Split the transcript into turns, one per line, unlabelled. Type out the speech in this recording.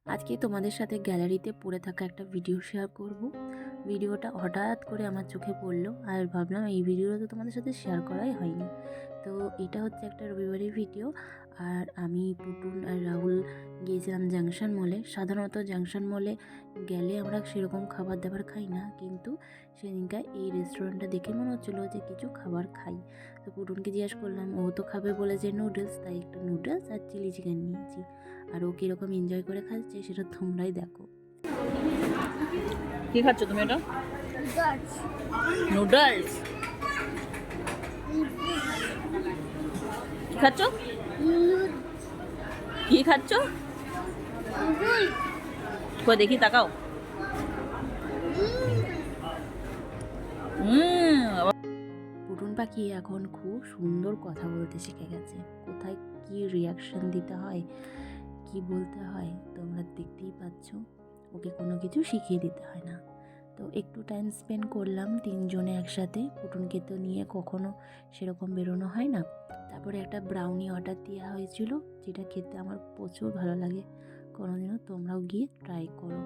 আজকে তোমাদের সাথে গ্যালারিতে পড়ে থাকা একটা ভিডিও শেয়ার করব। ভিডিওটা হঠাৎ করে আমার চোখে পড়লো আর ভাবলাম এই ভিডিওটা তো তোমাদের সাথে শেয়ার করাই হয়নি। তো এটা হচ্ছে একটা রবিবারের ভিডিও। আর আমি, পুটুন আর রাহুল গিয়েছিলাম জাংশন মলে। সাধারণত জাংশন মলে গেলে আমরা সেরকম খাবার দাবার খাই না, কিন্তু সেদিনকার এই রেস্টুরেন্টটা দেখে মনে হচ্ছিলো যে কিছু খাবার খাই। তো পুটুনকে জিজ্ঞেস করলাম, ও তো খাবে বলেছে নুডলস, তাই একটু নুডলস আর চিলি চিকেন নিয়েছি। আর ও কীরকম এনজয় করে খাচ্ছে সেটা তোমরাই দেখো।
কি খাচ্ছ তুমি? এটা নুডলস। কি খাচ্ছ? কি খাচ্ছ? কই দেখি, তাকাও।
পুটুন পাখি এখন খুব সুন্দর কথা বলতে শিখে গেছে। কোথায় কি রিয়াকশন দিতে হয়, কি বলতে হয় তোমরা দেখতেই পাচ্ছ। ওকে কোনো কিছু শিখিয়ে দিতে হয় না। তো একটু টাইম স্পেন্ড করলাম তিনজনে একসাথে। পুটুনকে তো নিয়ে কখনো সেরকম বেরোনো হয় না। তারপরে একটা ব্রাউনি অর্ডার দেওয়া হয়েছিল, যেটা খেতে আমার প্রচুর ভালো লাগে। কোনোদিনও তোমরাও গিয়ে ট্রাই করো।